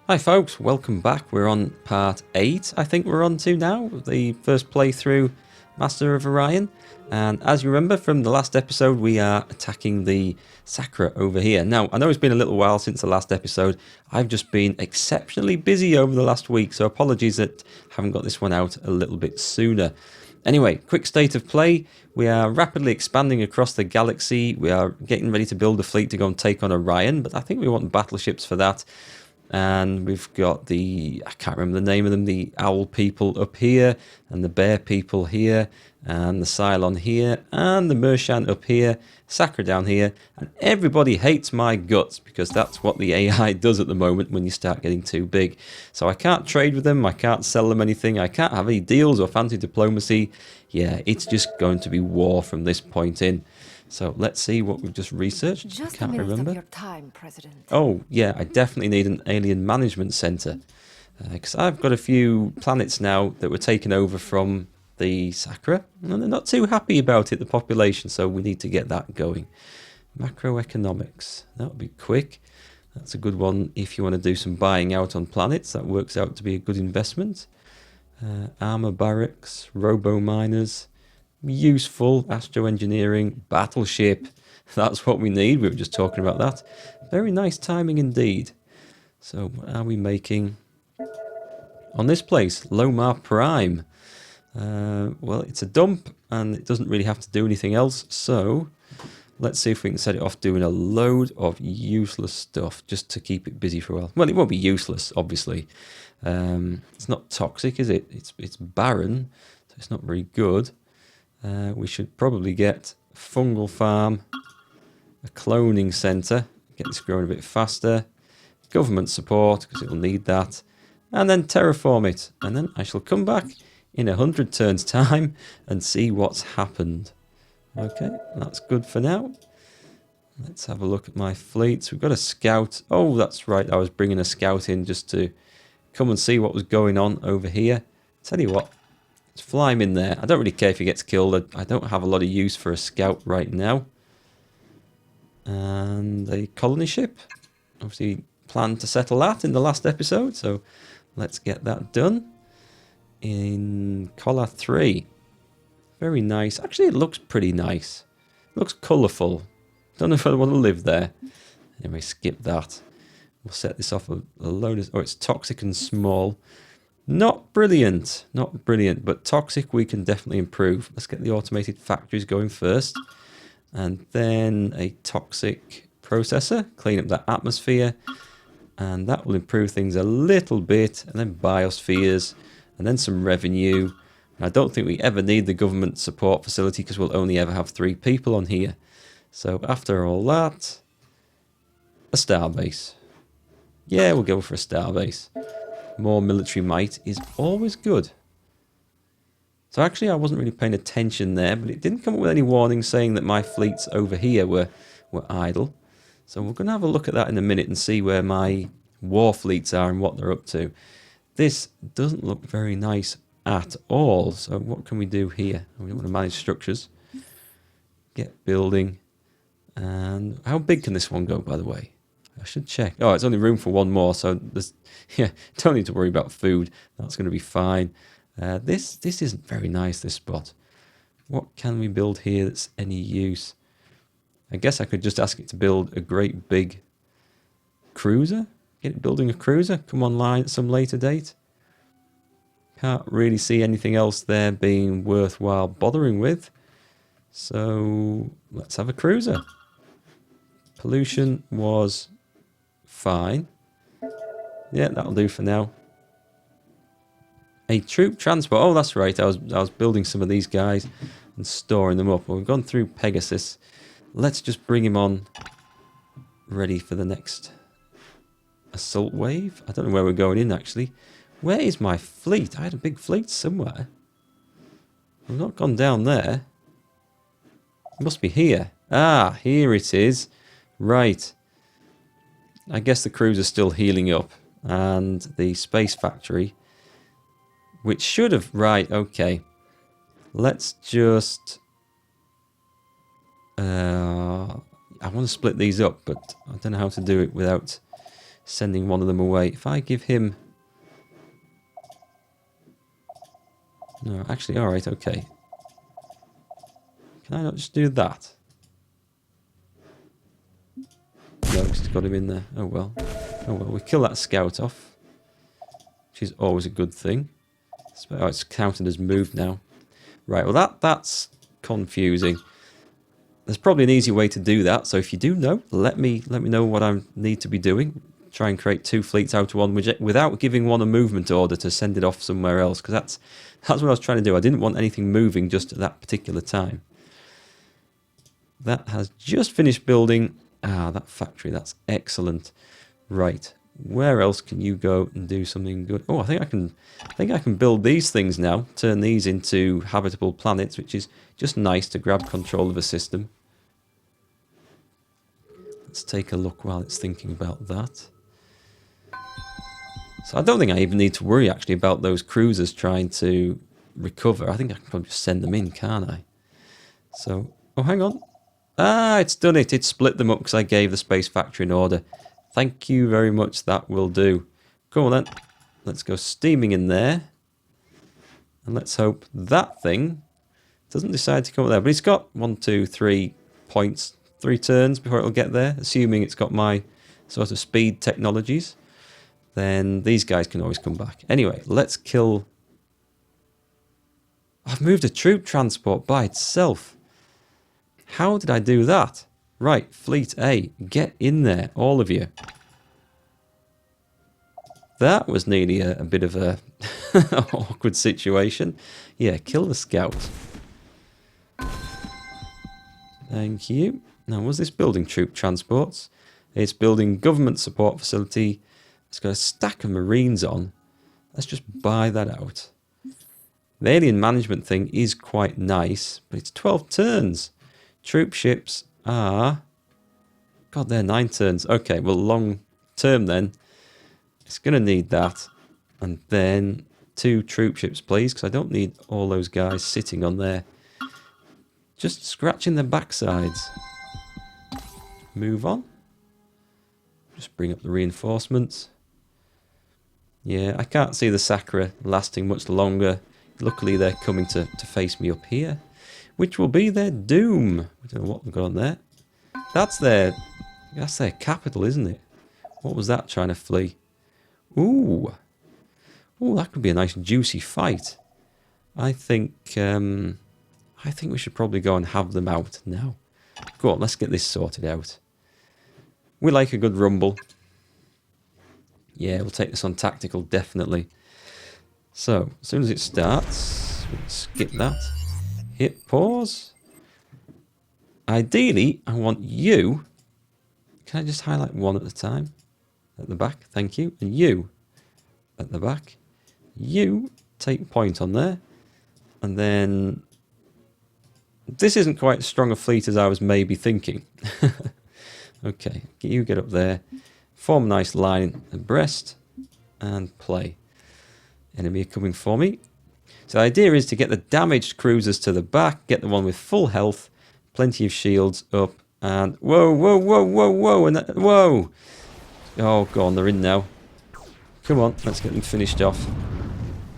Hi folks, welcome back. We're on part 8, I think we're on to now, the first playthrough Master of Orion. And as you remember from the last episode, we are attacking the Sakura over here. Now, I know it's been a little while since the last episode. I've just been exceptionally busy over the last week, so apologies that I haven't got this one out a little bit sooner. Anyway, quick state of play. We are rapidly expanding across the galaxy. We are getting ready to build a fleet to go and take on Orion, but I think we want battleships for that. And we've got the, I can't remember the name of them, the owl people up here, and the bear people here, and the Cylon here, and the Mershant up here, Sakura down here, and everybody hates my guts, because that's what the AI does at the moment when you start getting too big. So I can't trade with them, I can't sell them anything, I can't have any deals or fancy diplomacy. Yeah, it's just going to be war from this point in. So let's see what we've just researched. Just Can't a minute remember. of your time, President. Oh, yeah, I definitely need an alien management center. Because I've got a few planets now that were taken over from the Sakura. And they're not too happy about it, the population. So we need to get that going. Macroeconomics. That would be quick. That's a good one if you want to do some buying out on planets. That works out to be a good investment. Armor barracks, robo-miners. Useful astroengineering, battleship. That's what we need. We were just talking about that. Very nice timing indeed. So what are we making on this place? Lomar Prime. Well, it's a dump and it doesn't really have to do anything else. So let's see if we can set it off doing a load of useless stuff just to keep it busy for a while. Well, it won't be useless, obviously. It's not toxic, is it? It's barren, so it's not very good. We should probably get a fungal farm, a cloning centre, get this growing a bit faster, government support, because it will need that, and then terraform it. And then I shall come back in 100 turns time and see what's happened. Okay, that's good for now. Let's have a look at my fleets. We've got a scout. Oh, that's right, I was bringing a scout in just to come and see what was going on over here. Tell you what. Let's fly him in there. I don't really care if he gets killed. I don't have a lot of use for a scout right now. And a colony ship. Obviously planned to settle that in the last episode. So let's get that done. In Collar 3. Very nice. Actually, it looks pretty nice. It looks colourful. Don't know if I want to live there. Anyway, skip that. We'll set this off a load of... Oh, it's toxic and small. Not brilliant, but toxic we can definitely improve. Let's get the automated factories going first. And then a toxic processor, clean up that atmosphere. And that will improve things a little bit. And then biospheres, and then some revenue. And I don't think we ever need the government support facility because we'll only ever have 3 people on here. So after all that, a starbase. Yeah, we'll go for a starbase. More military might is always good. So actually I wasn't really paying attention there, but it didn't come up with any warnings saying that my fleets over here were idle. So we're going to have a look at that in a minute and see where my war fleets are and what they're up to. This doesn't look very nice at all. So what can we do here? We want to manage structures. Get building. And how big can this one go, by the way? I should check. Oh, it's only room for one more, so there's, yeah, don't need to worry about food. That's going to be fine. This isn't very nice, this spot. What can we build here that's any use? I guess I could just ask it to build a great big cruiser. Get it building a cruiser. Come online at some later date. Can't really see anything else there being worthwhile bothering with. So let's have a cruiser. Pollution was... fine. Yeah, that'll do for now. A troop transport. Oh, that's right. I was building some of these guys and storing them up. Well, we've gone through Pegasus. Let's just bring him on. Ready for the next assault wave. I don't know where we're going in, actually. Where is my fleet? I had a big fleet somewhere. I've not gone down there. It must be here. Ah, here it is. Right. I guess the cruiser's still healing up. And the space factory, which should have... Right, okay. Let's just... I want to split these up, but I don't know how to do it without sending one of them away. If I give him... No, actually, alright, okay. Can I not just do that? No, because it's got him in there. Oh well. Oh well, we kill that scout off. Which is always a good thing. Oh, it's counted as moved now. Right, well that's confusing. There's probably an easy way to do that, so if you do know, let me know what I need to be doing. Try and create 2 fleets out of one without giving one a movement order to send it off somewhere else, because that's what I was trying to do. I didn't want anything moving just at that particular time. That has just finished building. Ah, that factory, that's excellent. Right, where else can you go and do something good? Oh, I think I can build these things now, turn these into habitable planets, which is just nice to grab control of a system. Let's take a look while it's thinking about that. So I don't think I even need to worry actually about those cruisers trying to recover. I think I can probably just send them in, can't I? So, oh, hang on. Ah, it's done it. It split them up because I gave the space factory an order. Thank you very much. That will do. Come on then. Let's go steaming in there. And let's hope that thing doesn't decide to come up there. But it's got 1, 2, 3 points, 3 turns before it'll get there. Assuming it's got my sort of speed technologies. Then these guys can always come back. Anyway, let's kill... I've moved a troop transport by itself. How did I do that? Right, Fleet A, get in there, all of you. That was nearly a bit of a awkward situation. Yeah, kill the scout. Thank you. Now, was this building troop transports? It's building government support facility. It's got a stack of marines on. Let's just buy that out. The alien management thing is quite nice, but it's 12 turns. Troop ships are... God, they're 9 turns. Okay, well, long term then. It's going to need that. And then 2 troop ships, please, because I don't need all those guys sitting on there. Just scratching their backsides. Move on. Just bring up the reinforcements. Yeah, I can't see the Sakura lasting much longer. Luckily, they're coming to face me up here, which will be their doom. I don't know what they've got on there. That's their capital, isn't it? What was that trying to flee? Ooh. Ooh, that could be a nice juicy fight. I think we should probably go and have them out now. Go on, let's get this sorted out. We like a good rumble. Yeah, we'll take this on tactical, definitely. So, as soon as it starts, we'll skip that. Hit pause. Ideally, I want you... Can I just highlight one at a time? At the back, thank you. And you at the back. You take point on there. And then... This isn't quite as strong a fleet as I was maybe thinking. Okay, you get up there. Form a nice line abreast. And play. Enemy coming for me. So the idea is to get the damaged cruisers to the back. Get the one with full health. Plenty of shields up. And whoa, whoa, whoa, whoa, whoa. And whoa. Oh, go on, they're in now. Come on, let's get them finished off.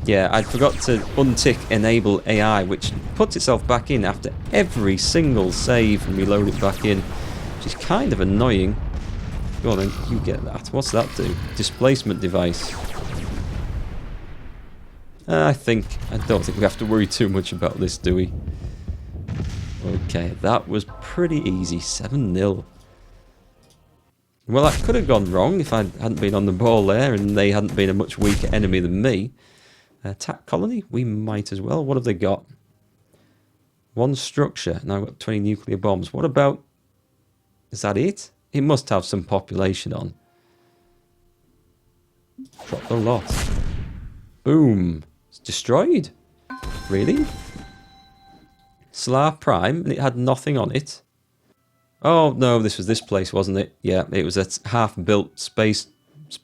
Yeah, I forgot to untick Enable AI, which puts itself back in after every single save and reload it back in, which is kind of annoying. Go on then, you get that. What's that do? Displacement device. I don't think we have to worry too much about this, do we? Okay, that was pretty easy. 7-0. Well, that could have gone wrong if I hadn't been on the ball there and they hadn't been a much weaker enemy than me. Attack colony? We might as well. What have they got? 1 structure. Now I've got 20 nuclear bombs. What about... Is that it? It must have some population on. Drop the lot. Boom. It's destroyed. Really? Slar Prime, and it had nothing on it. Oh, no, this was this place, wasn't it? Yeah, it was a half-built space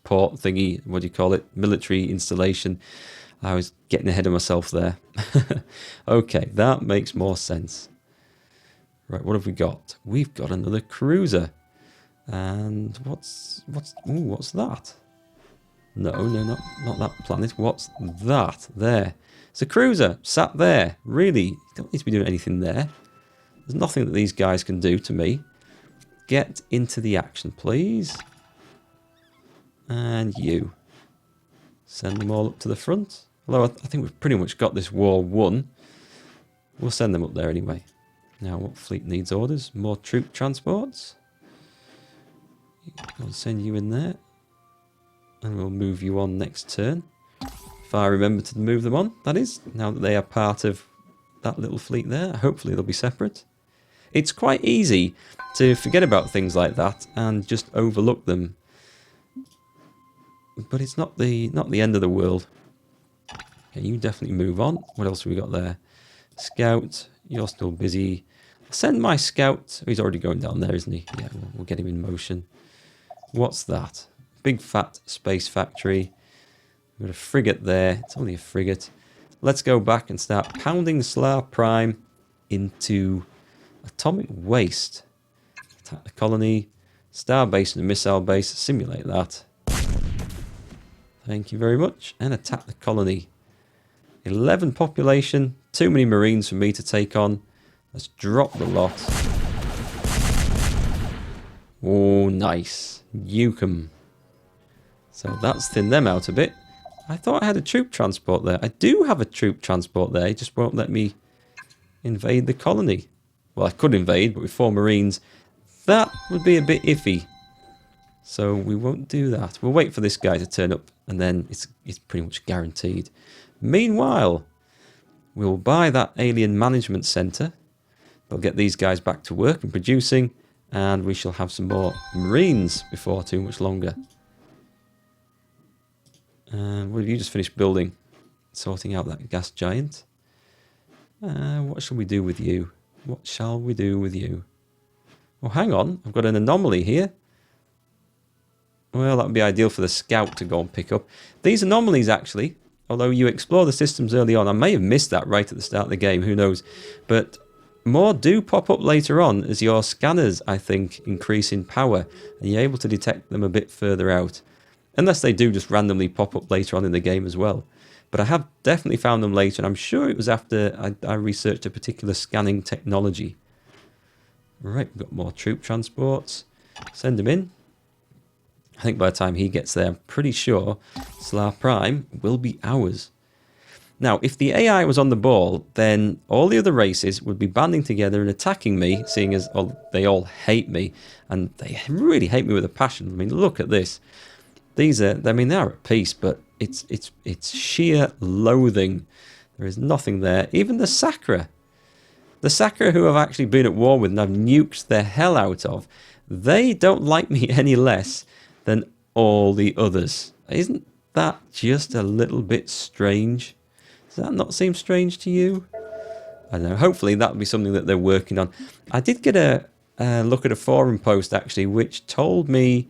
port thingy. What do you call it? Military installation. I was getting ahead of myself there. Okay, that makes more sense. Right, what have we got? We've got another cruiser. And what's that? No, not that planet. What's that? There. It's a cruiser sat there. Really, you don't need to be doing anything there. There's nothing that these guys can do to me. Get into the action, please. And you. Send them all up to the front. Although I think we've pretty much got this war won. We'll send them up there anyway. Now, what fleet needs orders? More troop transports. I'll send you in there. And we'll move you on next turn. If I remember to move them on, that is. Now that they are part of that little fleet there. Hopefully they'll be separate. It's quite easy to forget about things like that and just overlook them. But it's not the end of the world. Okay, you definitely move on. What else have we got there? Scout, you're still busy. Send my scout. Oh, he's already going down there, isn't he? Yeah, we'll get him in motion. What's that? Big fat space factory. We've got a frigate there. It's only a frigate. Let's go back and start pounding Slar Prime into atomic waste. Attack the colony. Star base and a missile base. Simulate that. Thank you very much. And attack the colony. 11 population. Too many marines for me to take on. Let's drop the lot. Oh, nice. Yukum. So that's thinned them out a bit. I thought I had a troop transport there. I do have a troop transport there. It just won't let me invade the colony. Well, I could invade, but with 4 marines, that would be a bit iffy. So we won't do that. We'll wait for this guy to turn up, and then it's pretty much guaranteed. Meanwhile, we'll buy that alien management center. They'll get these guys back to work and producing, and we shall have some more marines before too much longer. What have you just finished building? Sorting out that gas giant. What shall we do with you? What shall we do with you? Oh, hang on. I've got an anomaly here. Well, that would be ideal for the scout to go and pick up. These anomalies, actually, although you explore the systems early on, I may have missed that right at the start of the game, who knows. But more do pop up later on as your scanners, I think, increase in power. And you're able to detect them a bit further out. Unless they do just randomly pop up later on in the game as well. But I have definitely found them later, and I'm sure it was after I researched a particular scanning technology. Right, we've got more troop transports. Send them in. I think by the time he gets there, I'm pretty sure Slar Prime will be ours. Now, if the AI was on the ball, then all the other races would be banding together and attacking me, seeing as they all hate me. And they really hate me with a passion. I mean, look at this. These are, I mean, they're at peace, but it's sheer loathing. There is nothing there. Even the Sakra. The Sakra who I've actually been at war with and I've nuked the hell out of, they don't like me any less than all the others. Isn't that just a little bit strange? Does that not seem strange to you? I don't know. Hopefully that'll be something that they're working on. I did get a look at a forum post, actually, which told me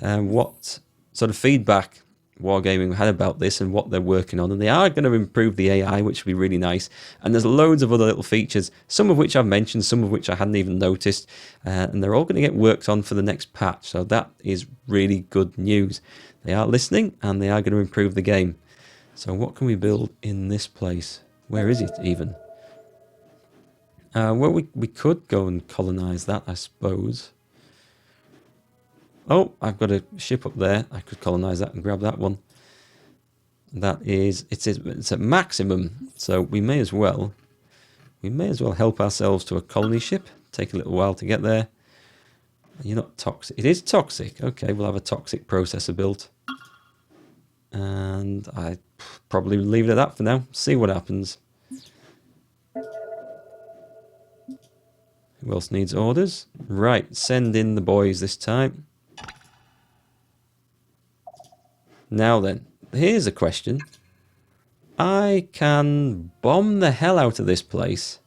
what sort of feedback Wargaming had about this and what they're working on. And they are going to improve the AI, which will be really nice. And there's loads of other little features, some of which I've mentioned, some of which I hadn't even noticed. And they're all going to get worked on for the next patch. So that is really good news. They are listening and they are going to improve the game. So what can we build in this place? Where is it even? Well, we could go and colonize that, I suppose. Oh, I've got a ship up there. I could colonize that and grab that one. That is, it's at maximum, so we may as well help ourselves to a colony ship. Take a little while to get there. You're not toxic. It is toxic. Okay, we'll have a toxic processor built. And I probably leave it at that for now. See what happens. Who else needs orders? Right, send in the boys this time. Now then, here's a question. I can bomb the hell out of this place.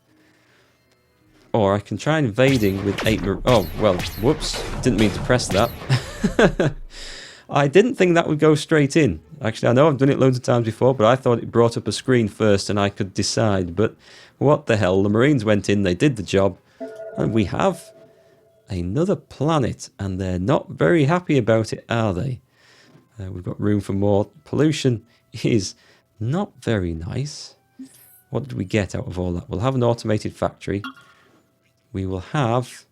Or I can try invading with 8... Oh, well, whoops. Didn't mean to press that. I didn't think that would go straight in. Actually, I know I've done it loads of times before, but I thought it brought up a screen first and I could decide. But what the hell? The Marines went in, they did the job. And we have another planet, and they're not very happy about it, are they? We've got room for more. Pollution is not very nice. What did we get out of all that? We'll have an automated factory. We will have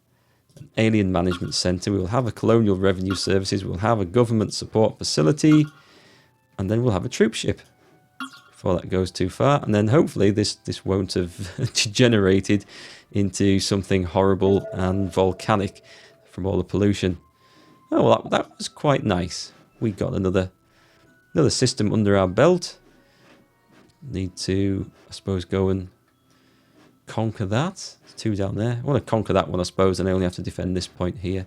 an alien management center. We will have a colonial revenue services. We'll have a government support facility. And then we'll have a troop ship before that goes too far. And then hopefully this won't have degenerated into something horrible and volcanic from all the pollution. Oh, well, that was quite nice. We got another system under our belt. Need to, I suppose, go and conquer that. There's 2 down there. I want to conquer that one, I suppose, and I only have to defend this point here.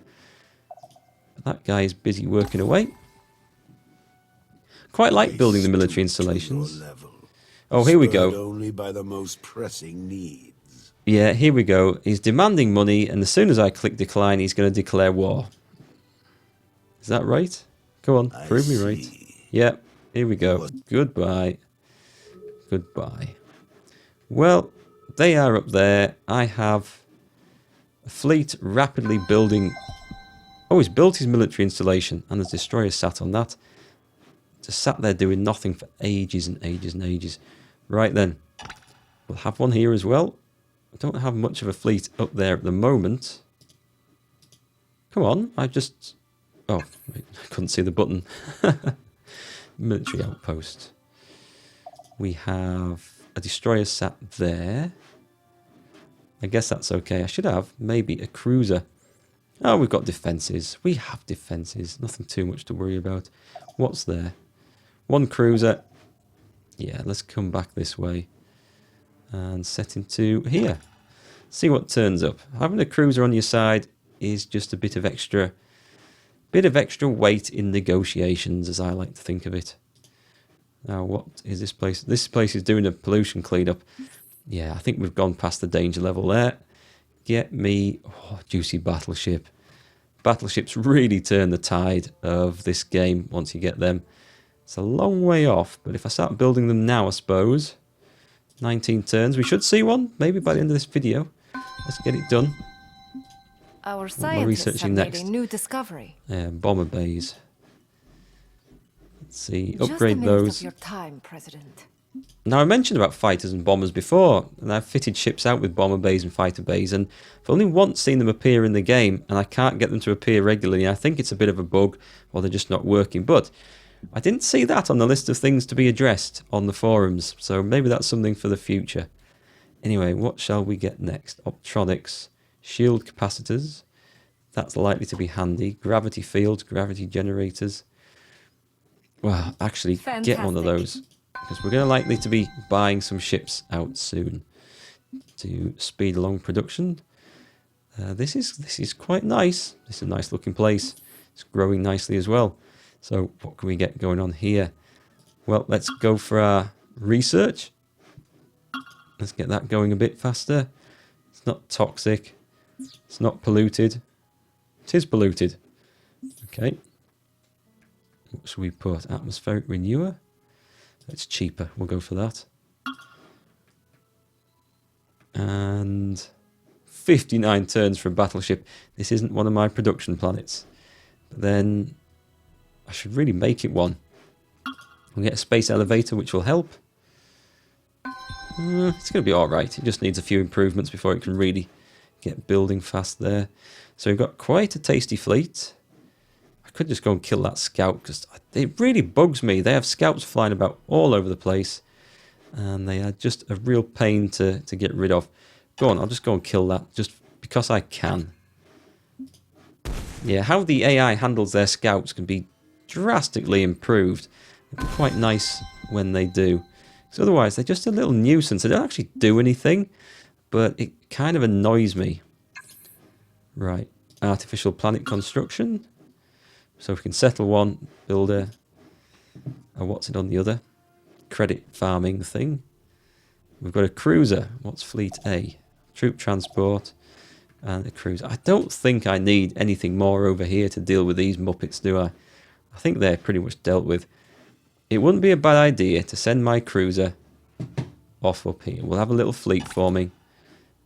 But that guy is busy working away. Quite like building the military installations. Oh, here we go. Only by the most pressing needs. Yeah, here we go. He's demanding money, and as soon as I click decline, he's going to declare war. Is that right? Go on, prove me right. Yeah, here we go. Goodbye. Goodbye. Well, they are up there. I have a fleet rapidly building. Oh, he's built his military installation, and the destroyer sat on that. Just sat there doing nothing for ages and ages and ages. Right then, we'll have one here as well. I don't have much of a fleet up there at the moment. Come on, I just... Oh, wait, I couldn't see the button. Military outpost. We have a destroyer sat there. I guess that's okay. I should have maybe a cruiser. Oh, we've got defences. We have defences. Nothing too much to worry about. What's there? One cruiser. Yeah, let's come back this way. And set into here. See what turns up. Having a cruiser on your side is just a bit of extra weight in negotiations, as I like to think of it. Now, what is this place? This place is doing a pollution cleanup. Yeah, I think we've gone past the danger level there. Get me... Oh, juicy battleship. Battleships really turn the tide of this game once you get them. It's a long way off, but if I start building them now, I suppose. 19 turns. We should see one, maybe by the end of this video. Let's get it done. Our scientists have made a new discovery. Bomber bays. Let's see, Just upgrade a minute those. Of your time, President. Now, I mentioned about fighters and bombers before, and I've fitted ships out with bomber bays and fighter bays, and I've only once seen them appear in the game, and I can't get them to appear regularly. I think it's a bit of a bug, or they're just not working, but I didn't see that on the list of things to be addressed on the forums, so maybe that's something for the future. Anyway, what shall we get next? Optronics, shield capacitors, that's likely to be handy. Gravity fields, gravity generators. Well, actually, get one of those, because we're going to likely to be buying some ships out soon to speed along production. This is quite nice. This is a nice looking place. It's growing nicely as well. So what can we get going on here? Well, let's go for our research. Let's get that going a bit faster. It's not toxic. It's not polluted. It is polluted. Okay. What should we put? Atmospheric renewer. It's cheaper. We'll go for that. And 59 turns for a battleship. This isn't one of my production planets. But then I should really make it one. We'll get a space elevator, which will help. It's going to be alright. It just needs a few improvements before it can really get building fast there. So we've got quite a tasty fleet. I could just go and kill that scout, because it really bugs me. They have scouts flying about all over the place, and they are just a real pain to get rid of. Go on, I'll just go and kill that, just because I can. Yeah, how the AI handles their scouts can be drastically improved. It'd be quite nice when they do. Because otherwise, they're just a little nuisance. They don't actually do anything, but it kind of annoys me. Right, artificial planet construction. So if we can settle one, build a what's it on the other? Credit farming thing. We've got a cruiser. What's fleet A? Troop transport and a cruiser. I don't think I need anything more over here to deal with these Muppets, do I? I think they're pretty much dealt with. It wouldn't be a bad idea to send my cruiser off up here. We'll have a little fleet forming,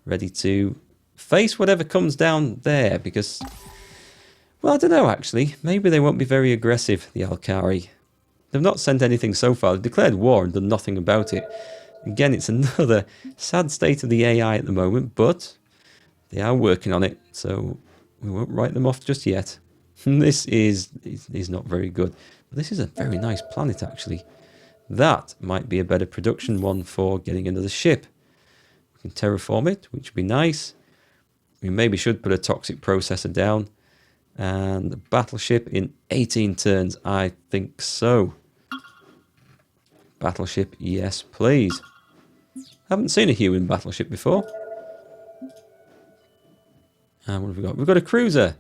ready to face whatever comes down there, because, well, I don't know, actually. Maybe they won't be very aggressive, the Alkari. They've not sent anything so far. They've declared war and done nothing about it. Again, it's another sad state of the AI at the moment, but they are working on it, so we won't write them off just yet. This is not very good. This is a very nice planet, actually. That might be a better production one for getting another ship. We can terraform it, which would be nice. We maybe should put a toxic processor down. And the battleship in 18 turns, I think so. Battleship, yes, please. Haven't seen a human battleship before. And what have we got? We've got a cruiser.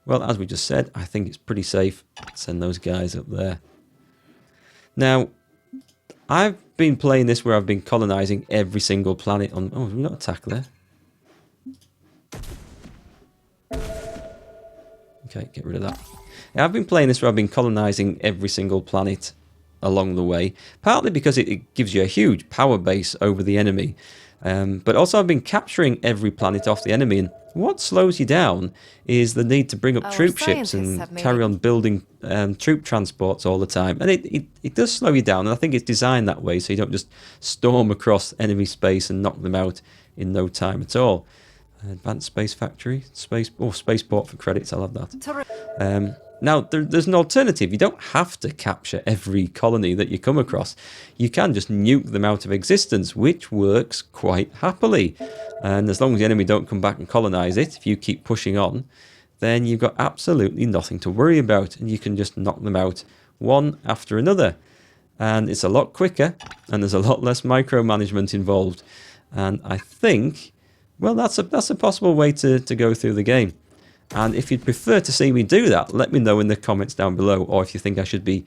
Well, as we just said, I think it's pretty safe. Send those guys up there. Now, I've been playing this where I've been colonizing every single planet on... Oh, have we not attack there? Okay, get rid of that. Now, I've been playing this where I've been colonizing every single planet along the way, partly because it gives you a huge power base over the enemy, but also I've been capturing every planet off the enemy, and what slows you down is the need to bring up troop ships and carry on building troop transports all the time, and it does slow you down, and I think it's designed that way so you don't just storm across enemy space and knock them out in no time at all. Advanced Space Factory, Spaceport for credits, I'll have that. Now, there's an alternative. You don't have to capture every colony that you come across. You can just nuke them out of existence, which works quite happily. And as long as the enemy don't come back and colonize it, if you keep pushing on, then you've got absolutely nothing to worry about, and you can just knock them out one after another. And it's a lot quicker, and there's a lot less micromanagement involved. And I think, well, that's a possible way to go through the game. And if you'd prefer to see me do that, let me know in the comments down below, or if you think I should be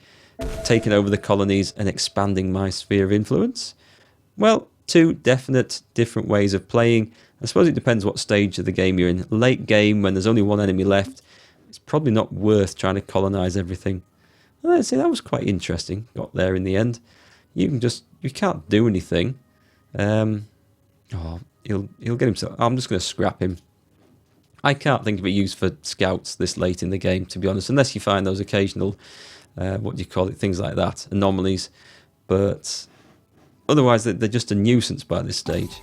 taking over the colonies and expanding my sphere of influence. Well, two definite different ways of playing. I suppose it depends what stage of the game you're in. Late game, when there's only one enemy left, it's probably not worth trying to colonize everything. Let's see, that was quite interesting. Got there in the end. You can't do anything. Oh, he'll get himself. I'm just going to scrap him. I can't think of a use for scouts this late in the game, to be honest, unless you find those occasional, what do you call it, things like that, anomalies. But otherwise, they're just a nuisance by this stage.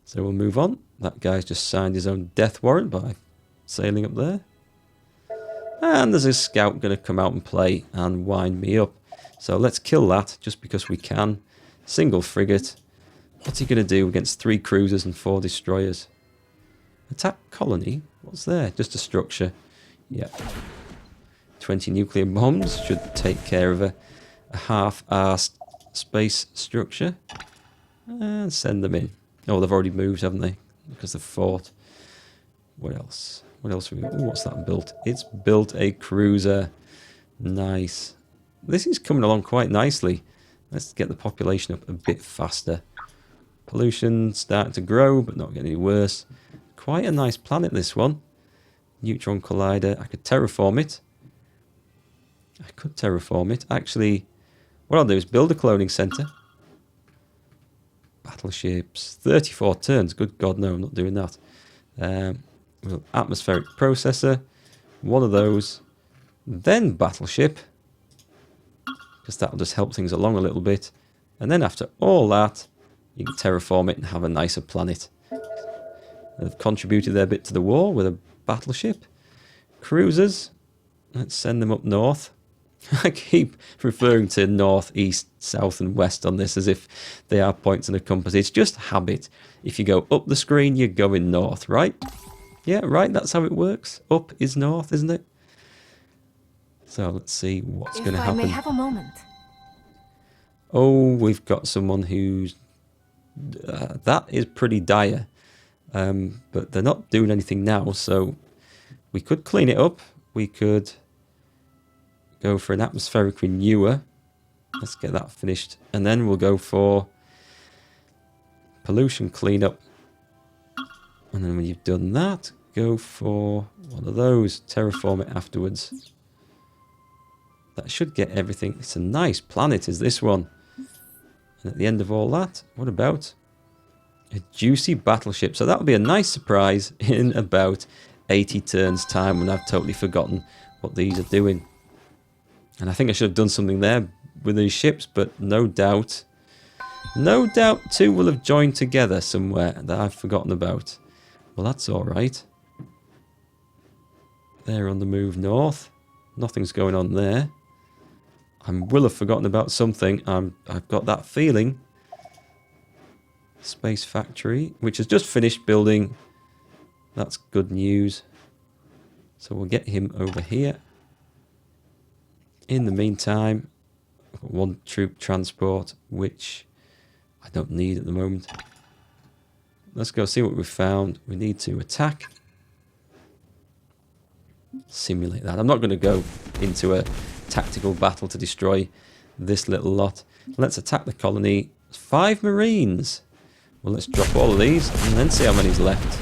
So we'll move on. That guy's just signed his own death warrant by sailing up there. And there's a scout going to come out and play and wind me up. So let's kill that, just because we can. Single frigate. What's he going to do against 3 cruisers and 4 destroyers? Attack colony? What's there? Just a structure. Yeah. 20 nuclear bombs should take care of a half-arsed space structure. And send them in. Oh, they've already moved, haven't they? Because they've fought. What else? What else have we got? Ooh, what's that built? It's built a cruiser. Nice. This is coming along quite nicely. Let's get the population up a bit faster. Pollution starting to grow, but not getting any worse. Quite a nice planet, this one. Neutron collider. I could terraform it. Actually, what I'll do is build a cloning center. Battleships. 34 turns. Good God, no, I'm not doing that. Atmospheric processor. One of those. Then battleship. Because that'll just help things along a little bit. And then after all that, you can terraform it and have a nicer planet. They've contributed their bit to the war with a battleship. Cruisers. Let's send them up north. I keep referring to north, east, south and west on this as if they are points in a compass. It's just habit. If you go up the screen, you're going north, right? Yeah, right, that's how it works. Up is north, isn't it? So let's see what's going to happen. If I may have a moment. Oh, we've got someone who's... that is pretty dire. But they're not doing anything now, so we could clean it up. We could go for an atmospheric renewer. Let's get that finished. And then we'll go for pollution cleanup. And then when you've done that, go for one of those. Terraform it afterwards. That should get everything. It's a nice planet, is this one. And at the end of all that, what about... A juicy battleship. So that'll be a nice surprise in about 80 turns time when I've totally forgotten what these are doing. And I think I should have done something there with these ships, but no doubt two will have joined together somewhere that I've forgotten about. Well, that's alright. They're on the move north. Nothing's going on there. I will have forgotten about something. I've got that feeling. Space Factory, which has just finished building. That's good news. So we'll get him over here. In the meantime, I've got one troop transport, which I don't need at the moment. Let's go see what we've found. We need to attack. Simulate that. I'm not going to go into a tactical battle to destroy this little lot. Let's attack the colony. 5 Marines. Well, let's drop all of these and then see how many's left.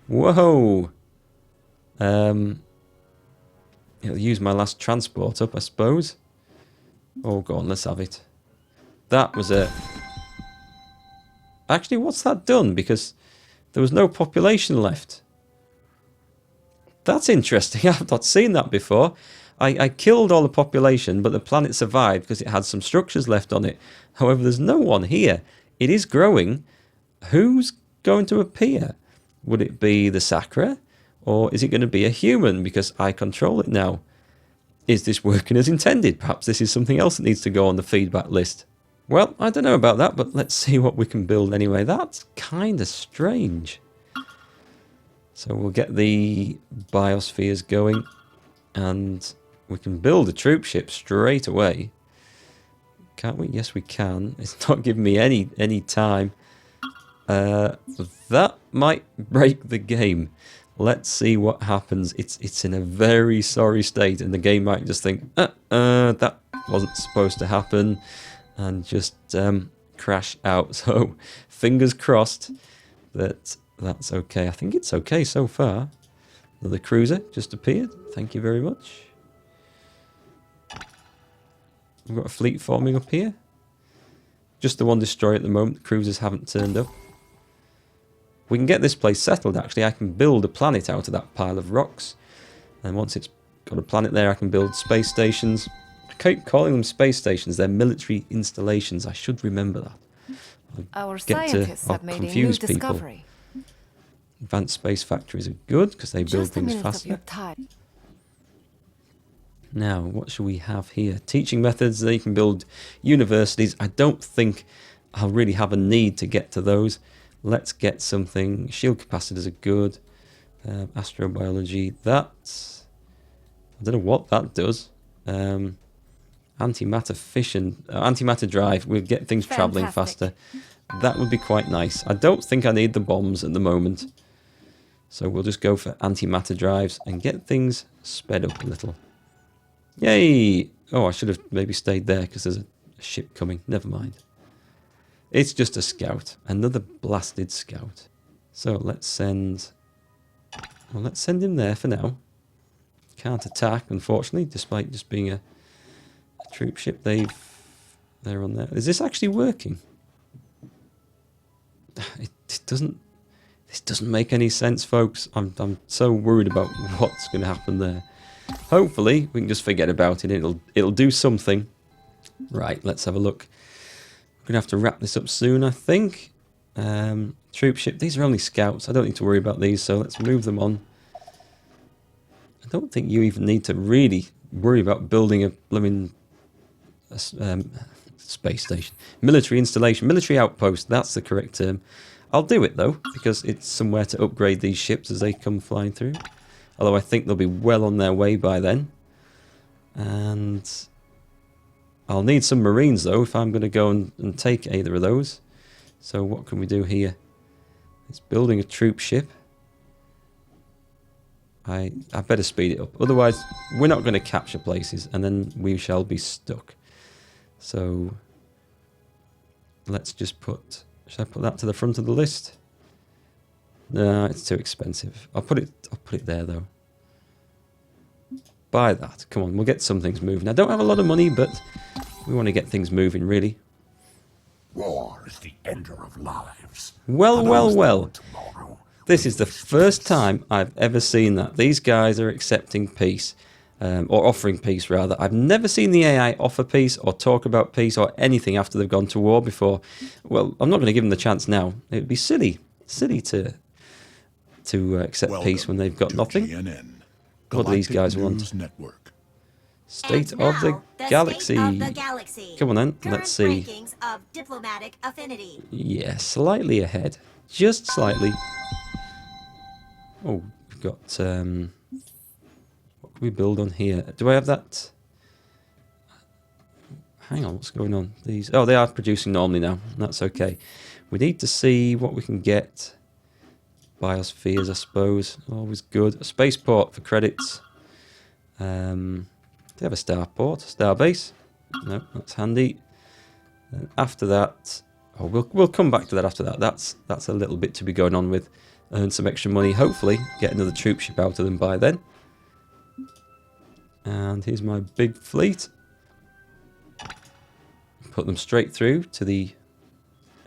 Whoa. It'll use my last transport up, I suppose. Oh, go on, let's have it. That was it. Actually, what's that done? Because there was no population left. That's interesting. I've not seen that before. I killed all the population, but the planet survived because it had some structures left on it. However, there's no one here. It is growing. Who's going to appear? Would it be the Sakra? Or is it going to be a human because I control it now? Is this working as intended? Perhaps this is something else that needs to go on the feedback list. Well, I don't know about that, but let's see what we can build anyway. That's kind of strange. So we'll get the biospheres going and we can build a troop ship straight away. Can't we? Yes, we can. It's not giving me any time. That might break the game. Let's see what happens. It's in a very sorry state, and the game might just think, that wasn't supposed to happen, and just crash out. So, fingers crossed that that's okay. I think it's okay so far. Another cruiser just appeared. Thank you very much. We've got a fleet forming up here. Just the one destroyer at the moment. The cruisers haven't turned up. We can get this place settled, actually. I can build a planet out of that pile of rocks. And once it's got a planet there, I can build space stations. I keep calling them space stations. They're military installations. I should remember that. Our scientists have made a new discovery. Advanced space factories are good because they build things faster. Now, what should we have here? Teaching methods. They can build universities. I don't think I'll really have a need to get to those. Let's get something. Shield capacitors are good. Astrobiology. That's... I don't know what that does. Antimatter fission. Antimatter drive. We'll get things travelling faster. That would be quite nice. I don't think I need the bombs at the moment. So we'll just go for antimatter drives and get things sped up a little. Yay! Oh, I should have maybe stayed there because there's a ship coming. Never mind. It's just a scout. Another blasted scout. So let's send... Well, let's send him there for now. Can't attack, unfortunately, despite just being a troop ship. They're on there. Is this actually working? It doesn't... This doesn't make any sense, folks. I'm so worried about what's going to happen there. Hopefully, we can just forget about it. It'll do something. Right, let's have a look. We're going to have to wrap this up soon, I think. Troop ship. These are only scouts. I don't need to worry about these, so let's move them on. I don't think you even need to really worry about building a blooming space station. Military installation. Military outpost. That's the correct term. I'll do it, though, because it's somewhere to upgrade these ships as they come flying through. Although I think they'll be well on their way by then. And I'll need some Marines, though, if I'm going to go and take either of those. So what can we do here? It's building a troop ship. I better speed it up. Otherwise, we're not going to capture places, and then we shall be stuck. So let's just put... Should I put that to the front of the list? No, it's too expensive. I'll put it there, though. Buy that. Come on, we'll get some things moving. I don't have a lot of money, but we want to get things moving, really. War is the ender of lives. Well, well, well. Tomorrow. This is the first time I've ever seen that. These guys are accepting peace, or offering peace, rather. I've never seen the AI offer peace or talk about peace or anything after they've gone to war before. Well, I'm not going to give them the chance now. It would be silly to accept peace when they've got nothing. GNN, What do these guys News want? Network. State And of the now, galaxy. State of the galaxy. Come on then, Current let's see. rankings of diplomatic affinity. Yeah, slightly ahead. Just slightly. Oh, we've got... what can we build on here? Do I have that? Hang on, what's going on? These... Oh, they are producing normally now. That's okay. We need to see what we can get. Biospheres, I suppose. Always good. A spaceport for credits. Do they have a starport? Starbase? No, that's handy. After that... Oh, we'll come back to that after that. That's a little bit to be going on with. Earn some extra money, hopefully. Get another troop ship out of them by then. And here's my big fleet. Put them straight through to the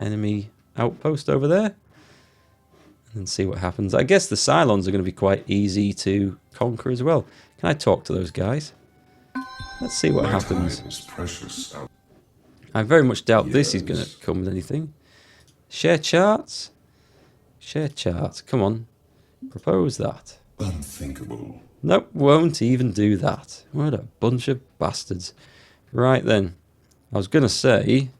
enemy outpost over there. And see what happens. I guess the Cylons are going to be quite easy to conquer as well. Can I talk to those guys? Let's see what happens. I very much doubt this is going to come with anything. Share charts? Share charts. Come on. Propose that. Unthinkable. Nope, won't even do that. What a bunch of bastards. Right then. I was going to say,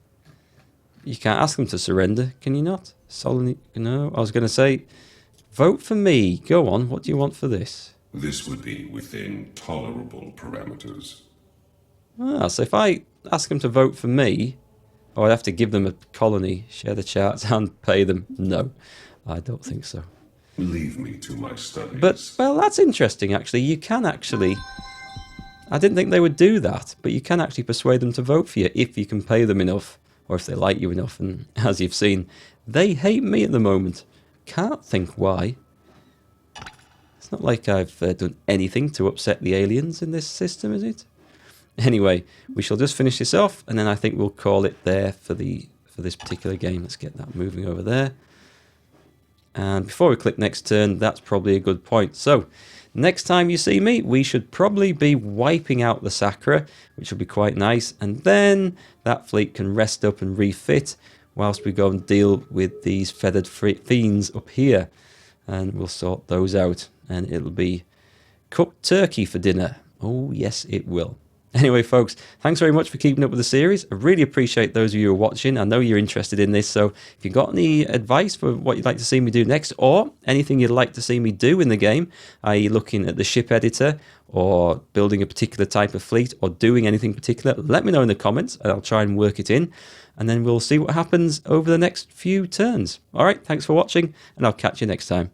you can't ask them to surrender, can you not? Solemnly, no. I was going to say, vote for me. Go on, what do you want for this? This would be within tolerable parameters. Ah, so if I ask them to vote for me, oh, I'd have to give them a colony, share the charts, and pay them. No, I don't think so. Leave me to my studies. But, well, that's interesting, actually. You can actually... I didn't think they would do that, but you can actually persuade them to vote for you if you can pay them enough, or if they like you enough. And as you've seen, they hate me at the moment. Can't think why. It's not like I've done anything to upset the aliens in this system, is it? Anyway, we shall just finish this off, and then I think we'll call it there for this particular game. Let's get that moving over there. And before we click next turn, that's probably a good point. So, next time you see me, we should probably be wiping out the Sacra, which will be quite nice. And then that fleet can rest up and refit whilst we go and deal with these feathered fiends up here. And we'll sort those out. And it'll be cooked turkey for dinner. Oh, yes, it will. Anyway, folks, thanks very much for keeping up with the series. I really appreciate those of you who are watching. I know you're interested in this, so if you've got any advice for what you'd like to see me do next, or anything you'd like to see me do in the game, i.e. looking at the ship editor, or building a particular type of fleet, or doing anything particular, let me know in the comments, and I'll try and work it in, and then we'll see what happens over the next few turns. All right, thanks for watching, and I'll catch you next time.